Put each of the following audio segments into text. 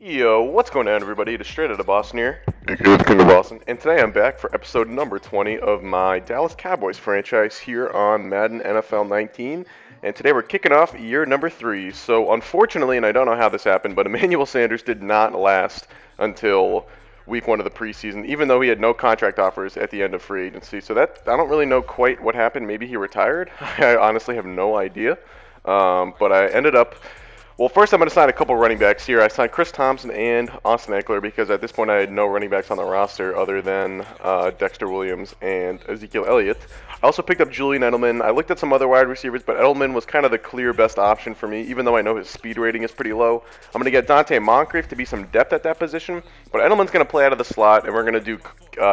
Yo, what's going on, everybody? It is Straight Outta Boston here, aka the King of Boston, and today I'm back for episode number 20 of my Dallas Cowboys franchise here on Madden NFL 19, and today we're kicking off year number 3. So unfortunately, and I don't know how this happened, but Emmanuel Sanders did not last until week 1 of the preseason, even though he had no contract offers at the end of free agency. So that I don't really know quite what happened. Maybe he retired. I honestly have no idea, but I ended up. Well, first I'm going to sign a couple running backs here. I signed Chris Thompson and Austin Eckler because at this point I had no running backs on the roster other than Dexter Williams and Ezekiel Elliott. I also picked up Julian Edelman. I looked at some other wide receivers, but Edelman was kind of the clear best option for me, even though I know his speed rating is pretty low. I'm going to get Dante Moncrief to be some depth at that position, but Edelman's going to play out of the slot, and we're going to do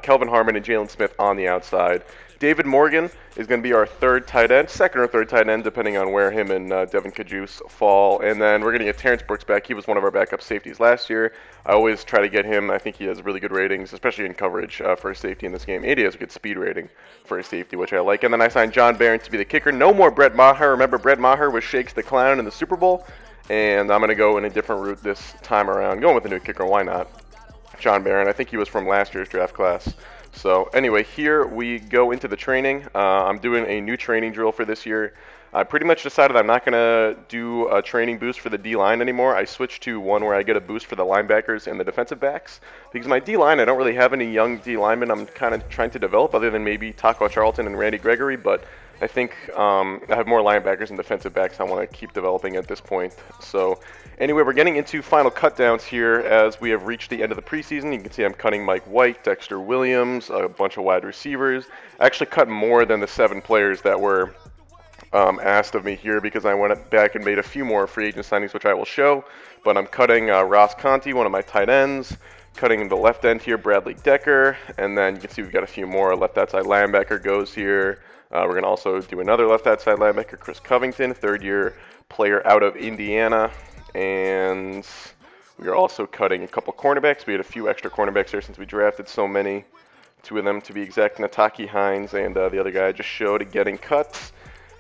Kelvin Harmon and Jalen Smith on the outside. David Morgan is going to be our second or third tight end, depending on where him and Devin Kajus fall. And then we're going to get Terrence Brooks back. He was one of our backup safeties last year. I always try to get him. I think he has really good ratings, especially in coverage for a safety in this game. And he has a good speed rating for a safety, which I like. And then I signed John Barron to be the kicker. No more Brett Maher. Remember, Brett Maher was Shakes the Clown in the Super Bowl. And I'm going to go in a different route this time around. Going with a new kicker, why not? John Barron. I think he was from last year's draft class. So anyway, here we go into the training. I'm doing a new training drill for this year. I pretty much decided I'm not going to do a training boost for the D-line anymore. I switched to one where I get a boost for the linebackers and the defensive backs. Because my D-line, I don't really have any young D-linemen I'm kind of trying to develop other than maybe Taco Charlton and Randy Gregory. But I think I have more linebackers and defensive backs I want to keep developing at this point. So anyway, we're getting into final cutdowns here as we have reached the end of the preseason. You can see I'm cutting Mike White, Dexter Williams, a bunch of wide receivers. I actually cut more than the 7 players that were asked of me here because I went back and made a few more free agent signings, which I will show. But I'm cutting Ross Conti, one of my tight ends. Cutting the left end here, Bradley Decker. And then you can see we've got a few more. Left outside linebacker goes here. We're going to also do another left outside linebacker, Chris Covington, third-year player out of Indiana. And we are also cutting a couple cornerbacks. We had a few extra cornerbacks here since we drafted so many. 2 of them, to be exact, Nataki Hines and the other guy I just showed getting cut.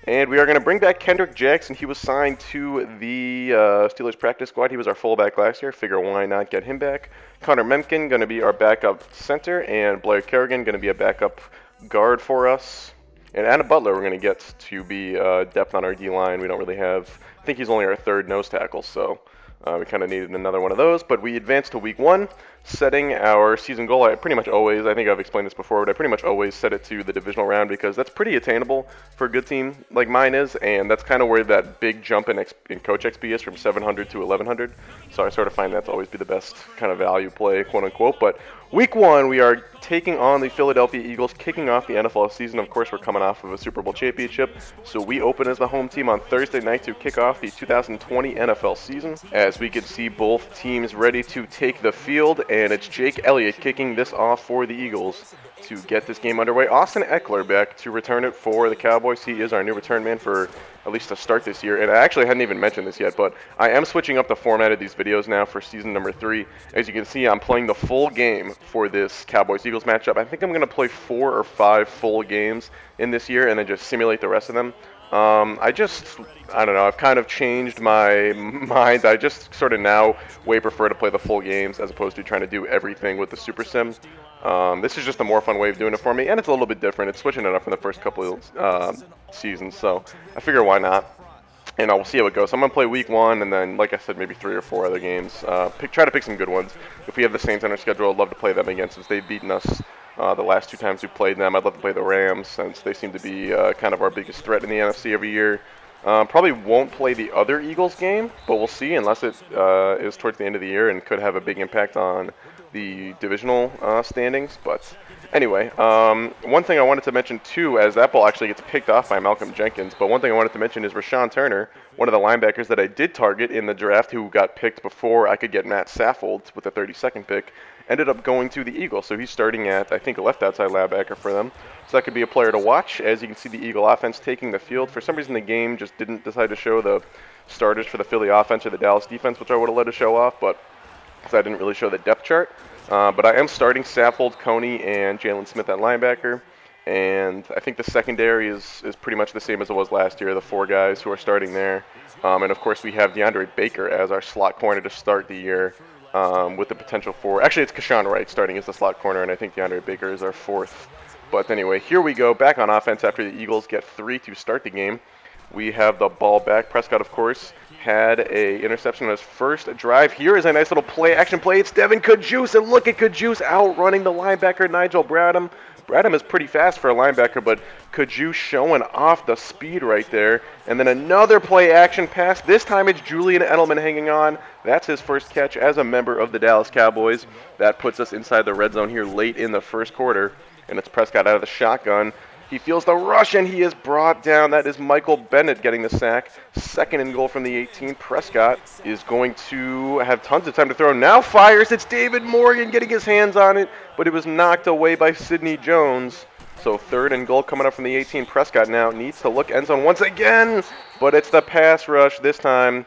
And we are going to bring back Kendrick Jackson. He was signed to the Steelers practice squad. He was our fullback last year. Figure why not get him back. Connor Memkin going to be our backup center. And Blair Kerrigan going to be a backup guard for us. And Anna Butler we're going to get to be depth on our D-line. We don't really have, I think he's only our 3rd nose tackle, so we kind of needed another one of those. But we advanced to week 1, setting our season goal. I pretty much always, I think I've explained this before, but I pretty much always set it to the divisional round because that's pretty attainable for a good team like mine is. And that's kind of where that big jump in coach XP is from 700 to 1100. So I sort of find that to always be the best kind of value play, quote unquote. But week 1, we are taking on the Philadelphia Eagles, kicking off the NFL season. Of course, we're coming off of a Super Bowl championship, so we open as the home team on Thursday night to kick off the 2020 NFL season. As we can see, both teams ready to take the field, and it's Jake Elliott kicking this off for the Eagles to get this game underway. Austin Eckler back to return it for the Cowboys. He is our new return man for at least to start this year. And I actually hadn't even mentioned this yet, but I am switching up the format of these videos now for season number 3. As you can see, I'm playing the full game for this Cowboys-Eagles matchup. I think I'm going to play 4 or 5 full games in this year and then just simulate the rest of them. I don't know, I've kind of changed my mind. I just sort of now way prefer to play the full games as opposed to trying to do everything with the Super Sim. This is just a more fun way of doing it for me, and it's a little bit different. It's switching it up from the first couple of seasons, so I figure why not. And we'll see how it goes. So I'm going to play week 1, and then, like I said, maybe 3 or 4 other games. Try to pick some good ones. If we have the Saints on our schedule, I'd love to play them again since they've beaten us the last 2 times we played them. I'd love to play the Rams since they seem to be kind of our biggest threat in the NFC every year. Probably won't play the other Eagles game, but we'll see unless it is towards the end of the year and could have a big impact on the divisional standings. But anyway, one thing I wanted to mention too, as that ball actually gets picked off by Malcolm Jenkins, but one thing I wanted to mention is Rashawn Turner, one of the linebackers that I did target in the draft who got picked before I could get Matt Saffold with the 32nd pick, ended up going to the Eagles. So he's starting at, I think, a left outside linebacker for them. So that could be a player to watch. As you can see, the Eagle offense taking the field. For some reason, the game just didn't decide to show the starters for the Philly offense or the Dallas defense, which I would have let it show off, but because I didn't really show the depth chart. But I am starting Saffold, Coney, and Jalen Smith at linebacker. And I think the secondary is pretty much the same as it was last year, the 4 guys who are starting there. And, of course, we have DeAndre Baker as our slot corner to start the year. with the potential for, actually it's Kashawn Wright starting as the slot corner, and I think DeAndre Baker is our fourth. But anyway, here we go, back on offense after the Eagles get 3 to start the game. We have the ball back. Prescott, of course, had a interception on his first drive. Here is a nice little action play. It's Devin Kajus, and look at Kajus outrunning the linebacker Nigel Bradham. Bradham is pretty fast for a linebacker, but Kajus showing off the speed right there. And then another play action pass. This time it's Julian Edelman hanging on. That's his first catch as a member of the Dallas Cowboys. That puts us inside the red zone here late in the first quarter. And it's Prescott out of the shotgun. He feels the rush, and he is brought down. That is Michael Bennett getting the sack. 2nd and goal from the 18. Prescott is going to have tons of time to throw. Now fires. It's David Morgan getting his hands on it, but it was knocked away by Sidney Jones. So 3rd and goal coming up from the 18. Prescott now needs to look end zone once again, but it's the pass rush this time.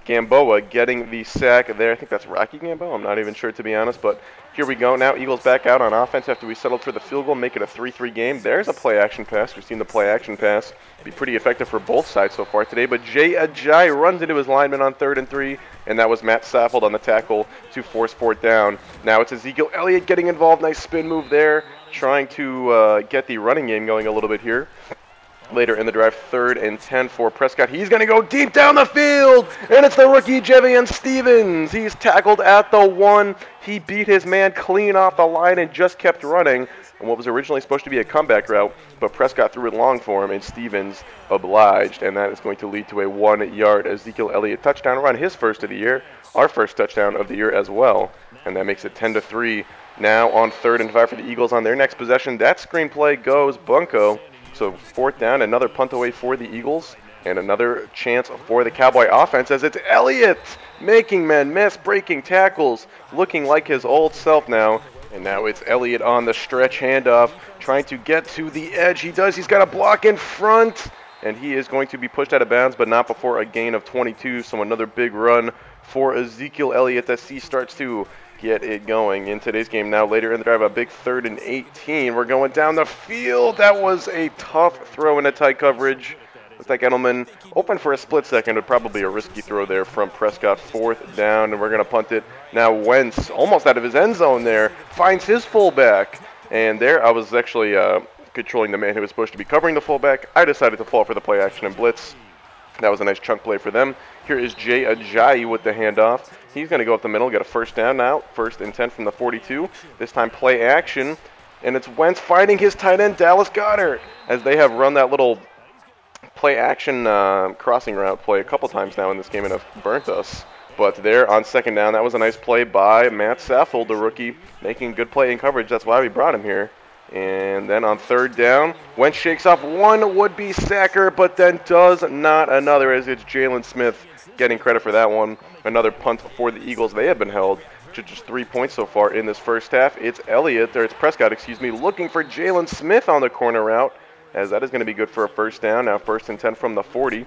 Gamboa getting the sack there. I think that's Rocky Gamboa. I'm not even sure, to be honest, but here we go. Now Eagles back out on offense after we settled for the field goal, make it a 3-3 game. There's a play-action pass. We've seen the play-action pass be pretty effective for both sides so far today, but Jay Ajayi runs into his lineman on 3rd and 3, and that was Matt Saffold on the tackle to force 4th down. Now it's Ezekiel Elliott getting involved. Nice spin move there, trying to get the running game going a little bit here. Later in the drive, 3rd and 10 for Prescott. He's going to go deep down the field, and it's the rookie Jevian Stevens. He's tackled at the 1. He beat his man clean off the line and just kept running on what was originally supposed to be a comeback route, but Prescott threw it long for him, and Stevens obliged, and that is going to lead to a 1-yard Ezekiel Elliott touchdown run, his first of the year, our first touchdown of the year as well, and that makes it 10-3. Now on 3rd and 5 for the Eagles on their next possession. That screenplay goes bunko. So 4th down, another punt away for the Eagles, and another chance for the Cowboy offense as it's Elliott making men miss, breaking tackles, looking like his old self now. And now it's Elliott on the stretch handoff, trying to get to the edge. He does. He's got a block in front, and he is going to be pushed out of bounds, but not before a gain of 22. So another big run for Ezekiel Elliott as he starts to get it going in today's game. Now later in the drive, a big 3rd and 18. We're going down the field. That was a tough throw into tight coverage. Looks like Edelman open for a split second, but probably a risky throw there from Prescott. 4th down, and we're going to punt it. Now Wentz, almost out of his end zone there, finds his fullback. And there I was actually controlling the man who was supposed to be covering the fullback. I decided to fall for the play action and blitz. That was a nice chunk play for them. Here is Jay Ajayi with the handoff. He's going to go up the middle, get a 1st down now. 1st and 10 from the 42. This time play action. And it's Wentz finding his tight end, Dallas Goedert, as they have run that little play action crossing route play a couple times now in this game and have burnt us. But there on 2nd down, that was a nice play by Matt Saffold, the rookie, making good play in coverage. That's why we brought him here. And then on 3rd down, Wentz shakes off one would-be sacker, but then does not another, as it's Jalen Smith getting credit for that one. Another punt for the Eagles. They have been held to just 3 points so far in this first half. It's Prescott, looking for Jalen Smith on the corner route, as that is going to be good for a 1st down. Now 1st and 10 from the 40.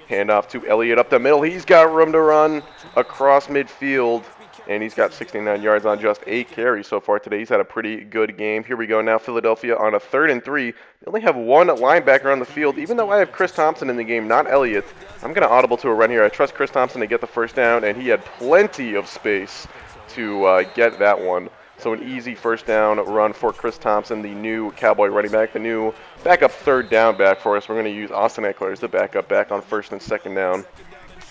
Handoff to Elliott up the middle. He's got room to run across midfield. And he's got 69 yards on just 8 carries so far today. He's had a pretty good game. Here we go now, Philadelphia on a 3rd and 3. They only have one linebacker on the field. Even though I have Chris Thompson in the game, not Elliott, I'm going to audible to a run here. I trust Chris Thompson to get the 1st down, and he had plenty of space to get that one. So an easy 1st down run for Chris Thompson, the new Cowboy running back, the new backup 3rd down back for us. We're going to use Austin Eckler as the backup back on 1st and 2nd down.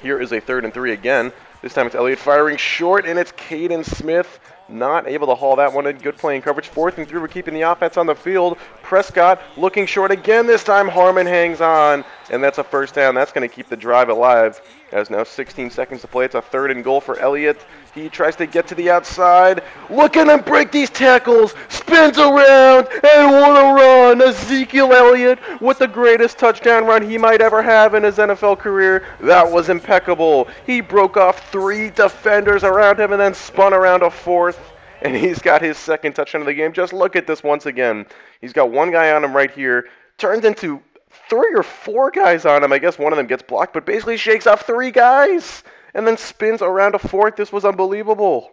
Here is a 3rd and 3 again. This time it's Elliott firing short, and it's Caden Smith not able to haul that one in. Good playing coverage. 4th and 3, we're keeping the offense on the field. Prescott looking short again. This time Harmon hangs on, and that's a 1st down. That's going to keep the drive alive. As now 16 seconds to play. It's a 3rd and goal for Elliott. He tries to get to the outside. Look at him break these tackles. Spins around, and what a run. Ezekiel Elliott with the greatest touchdown run he might ever have in his NFL career. That was impeccable. He broke off 3 defenders around him and then spun around a 4th. And he's got his 2nd touchdown of the game. Just look at this once again. He's got one guy on him right here. Turns into 3 or 4 guys on him. I guess one of them gets blocked, but basically shakes off 3 guys and then spins around a 4th. This was unbelievable.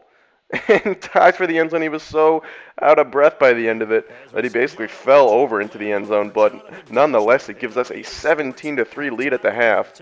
And ties for the end zone. He was so out of breath by the end of it that he basically fell over into the end zone. But nonetheless, it gives us a 17-3 lead at the half.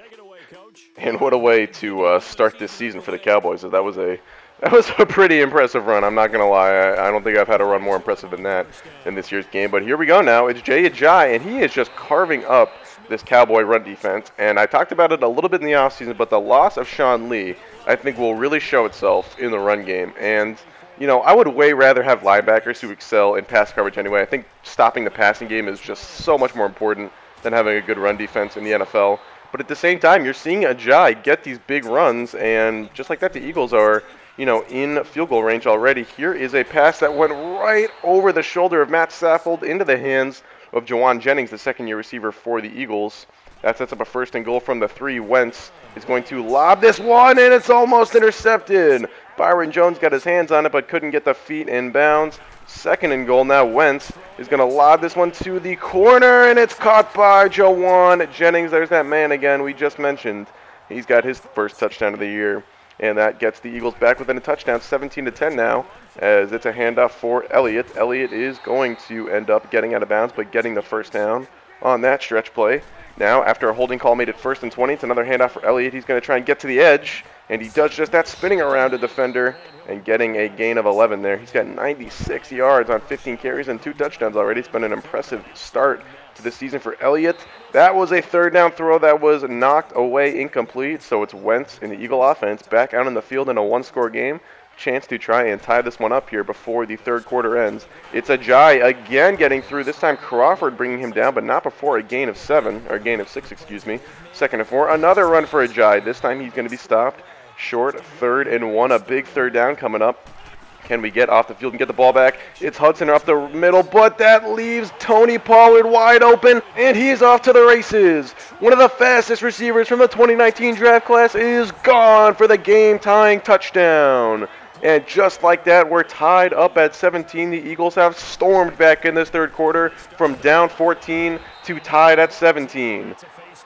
And what a way to start this season for the Cowboys. That was a That was a pretty impressive run, I'm not going to lie. I don't think I've had a run more impressive than that in this year's game. But here we go now. It's Jay Ajayi, and he is just carving up this Cowboy run defense. And I talked about it a little bit in the offseason, but the loss of Sean Lee, I think, will really show itself in the run game. And, you know, I would way rather have linebackers who excel in pass coverage anyway. I think stopping the passing game is just so much more important than having a good run defense in the NFL. But at the same time, you're seeing Ajayi get these big runs, and just like that, the Eagles are, you know, in field goal range already. Here is a pass that went right over the shoulder of Matt Saffold into the hands of Jawan Jennings, the second-year receiver for the Eagles. That sets up a 1st and goal from the 3. Wentz is going to lob this one, and it's almost intercepted. Byron Jones got his hands on it but couldn't get the feet in bounds. 2nd and goal now. Wentz is going to lob this one to the corner, and it's caught by Jawan Jennings. There's that man again we just mentioned. He's got his first touchdown of the year, and that gets the Eagles back within a touchdown, 17-10 now, as it's a handoff for Elliott. Elliott is going to end up getting out of bounds, but getting the first down on that stretch play. Now, after a holding call made it 1st and 20, it's another handoff for Elliott. He's going to try and get to the edge, and he does just that, spinning around a defender and getting a gain of 11 there. He's got 96 yards on 15 carries and 2 touchdowns already. It's been an impressive start to the season for Elliott. That was a 3rd down throw that was knocked away, incomplete. So it's Wentz and the Eagle offense back out on the field in a 1-score game. Chance to try and tie this one up here before the 3rd quarter ends. It's Ajayi again getting through. This time Crawford bringing him down, but not before a gain of 6, excuse me. 2nd and 4. Another run for Ajayi. This time he's going to be stopped. Short 3rd and 1. A big 3rd down coming up. Can we get off the field and get the ball back? It's Hudson off the middle, but that leaves Tony Pollard wide open, and he's off to the races. One of the fastest receivers from the 2019 draft class is gone for the game-tying touchdown. And just like that, we're tied up at 17. The Eagles have stormed back in this 3rd quarter from down 14 to tied at 17.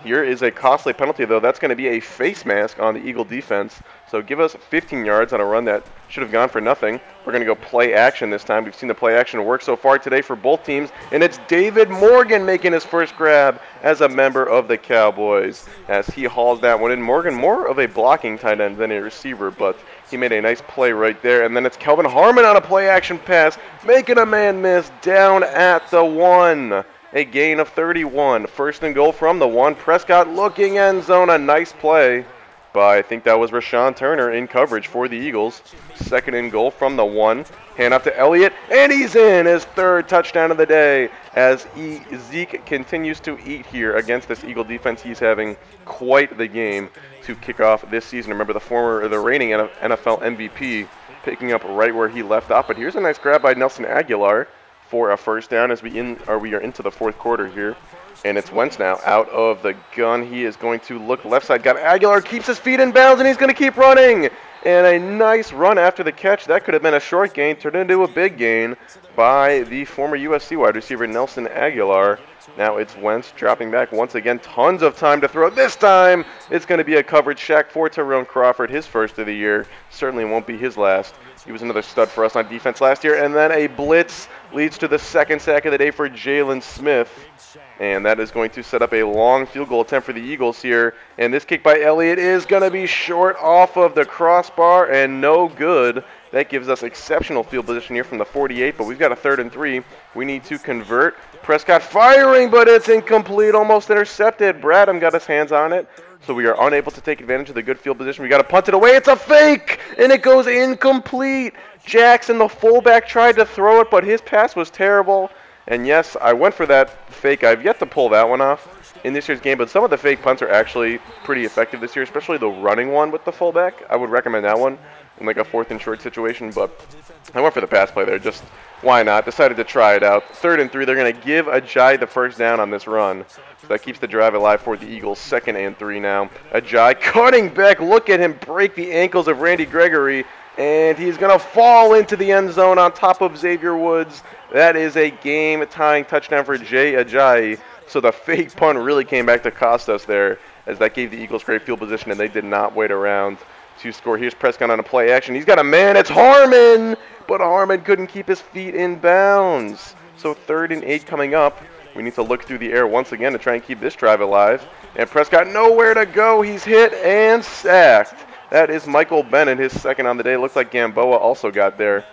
Here is a costly penalty, though. That's going to be a face mask on the Eagle defense. So give us 15 yards on a run that should have gone for nothing. We're going to go play action this time. We've seen the play action work so far today for both teams. And it's David Morgan making his first grab as a member of the Cowboys as he hauls that one in. Morgan, more of a blocking tight end than a receiver, but he made a nice play right there. And then it's Kelvin Harmon on a play action pass, making a man miss down at the 1. A gain of 31. 1st and goal from the 1. Prescott looking end zone. A nice play by, I think that was Rashawn Turner in coverage for the Eagles. 2nd and goal from the 1. Hand off to Elliott, and he's in his 3rd touchdown of the day as Zeke continues to eat here against this Eagle defense. He's having quite the game to kick off this season. Remember, the reigning NFL MVP picking up right where he left off. But here's a nice grab by Nelson Aguilar for a 1st down as we are into the 4th quarter here. And it's Wentz now out of the gun. He is going to look left side. Got Aguilar, keeps his feet in bounds, and he's going to keep running. And a nice run after the catch. That could have been a short gain, turned into a big gain by the former USC wide receiver Nelson Aguilar. Now it's Wentz dropping back once again. Tons of time to throw. This time it's going to be a coverage sack for Tyrone Crawford, his 1st of the year. Certainly won't be his last. He was another stud for us on defense last year. And then a blitz leads to the 2nd sack of the day for Jalen Smith. And that is going to set up a long field goal attempt for the Eagles here. And this kick by Elliott is going to be short off of the crossbar and no good. That gives us exceptional field position here from the 48, but we've got a 3rd and 3. We need to convert. Prescott firing, but it's incomplete, almost intercepted. Bradham got his hands on it, so we are unable to take advantage of the good field position. We got to punt it away. It's a fake, and it goes incomplete. Jackson, the fullback, tried to throw it, but his pass was terrible. And yes, I went for that fake. I've yet to pull that one off in this year's game, but some of the fake punts are actually pretty effective this year, especially the running one with the fullback. I would recommend that one in like a 4th and short situation, but I went for the pass play there. Just why not? Decided to try it out. 3rd and 3. They're going to give Ajayi the 1st down on this run. So that keeps the drive alive for the Eagles. 2nd and 3 now. Ajayi cutting back. Look at him break the ankles of Randy Gregory. And he's going to fall into the end zone on top of Xavier Woods. That is a game-tying touchdown for Jay Ajayi. So the fake punt really came back to cost us there, as that gave the Eagles great field position, and they did not wait around to score. Here's Prescott on a play action. He's got a man. It's Harmon, but Harmon couldn't keep his feet in bounds. So 3rd and 8 coming up. We need to look through the air once again to try and keep this drive alive. And Prescott nowhere to go. He's hit and sacked That is Michael Bennett, his second on the day. Looks like Gamboa also got there.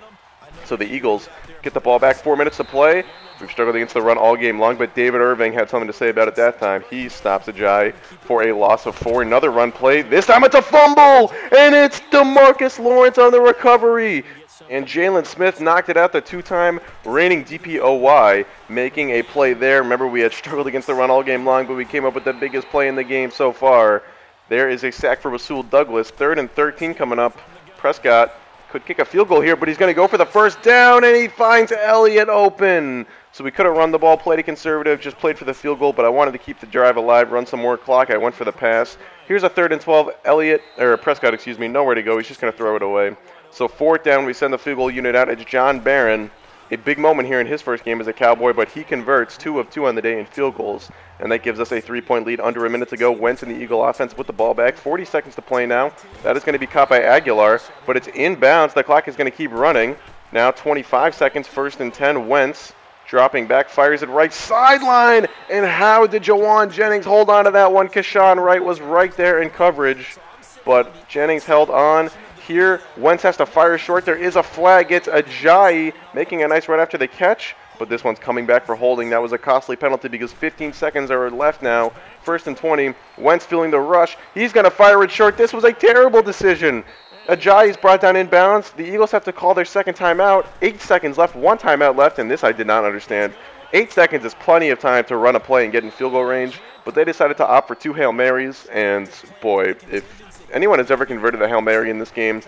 So the Eagles get the ball back, 4 minutes to play. We've struggled against the run all game long, but David Irving had something to say about it at that time. He stops Ajayi for a loss of 4. Another run play. This time it's a fumble, and it's DeMarcus Lawrence on the recovery. And Jalen Smith knocked it out, the 2-time reigning DPOY, making a play there. Remember, we had struggled against the run all game long, but we came up with the biggest play in the game so far. There is a sack for Rasul Douglas. 3rd and 13 coming up. Prescott could kick a field goal here, but he's going to go for the first down, and he finds Elliott open. So we could have run the ball, played it conservative, just played for the field goal, but I wanted to keep the drive alive, run some more clock. I went for the pass. Here's a 3rd and 12. Prescott, nowhere to go. He's just going to throw it away. So 4th down, we send the field goal unit out. It's John Barron. A big moment here in his first game as a Cowboy, but he converts 2 of 2 on the day in field goals, and that gives us a 3-point lead under a minute to go. Wentz and the Eagle offense put the ball back. 40 seconds to play now. That is going to be caught by Aguilar, but it's inbounds. The clock is going to keep running. Now 25 seconds, 1st and 10. Wentz dropping back, fires it right sideline, and how did Jawan Jennings hold on to that one? Keshawn Wright was right there in coverage, but Jennings held on. Here, Wentz has to fire short. There is a flag. It's Ajayi making a nice run after the catch, but this one's coming back for holding. That was a costly penalty because 15 seconds are left now. 1st and 20. Wentz feeling the rush. He's going to fire it short. This was a terrible decision. Ajayi's brought down inbounds. The Eagles have to call their second timeout. 8 seconds left, 1 timeout left, and this I did not understand. 8 seconds is plenty of time to run a play and get in field goal range, but they decided to opt for 2 Hail Marys, and boy, if anyone has ever converted a Hail Mary in this game,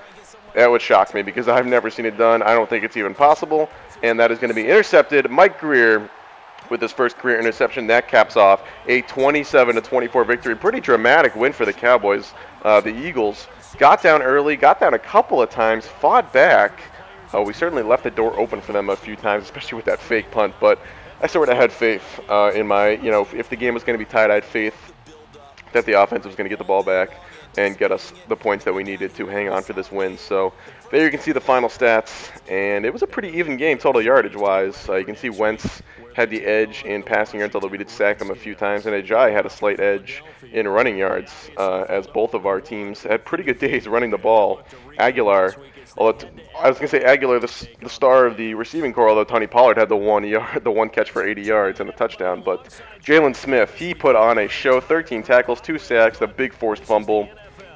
that would shock me because I've never seen it done. I don't think it's even possible, and that is going to be intercepted. Mike Greer with his first career interception. That caps off a 27-24 victory. Pretty dramatic win for the Cowboys. The Eagles got down early, got down a couple of times, fought back. We certainly left the door open for them a few times, especially with that fake punt, but I sort of had faith in my, if the game was going to be tied, I had faith that the offense was going to get the ball back and get us the points that we needed to hang on for this win. So there you can see the final stats, and it was a pretty even game total yardage-wise. You can see Wentz had the edge in passing yards, although we did sack him a few times, and Ajayi had a slight edge in running yards, as both of our teams had pretty good days running the ball. Aguilar, Aguilar, the star of the receiving corps, although Tony Pollard had the one catch for 80 yards and a touchdown. But Jalen Smith, he put on a show, 13 tackles, 2 sacks, the big forced fumble,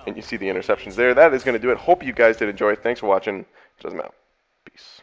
and you see the interceptions there. That is going to do it. Hope you guys did enjoy it. Thanks for watching. Out. Peace.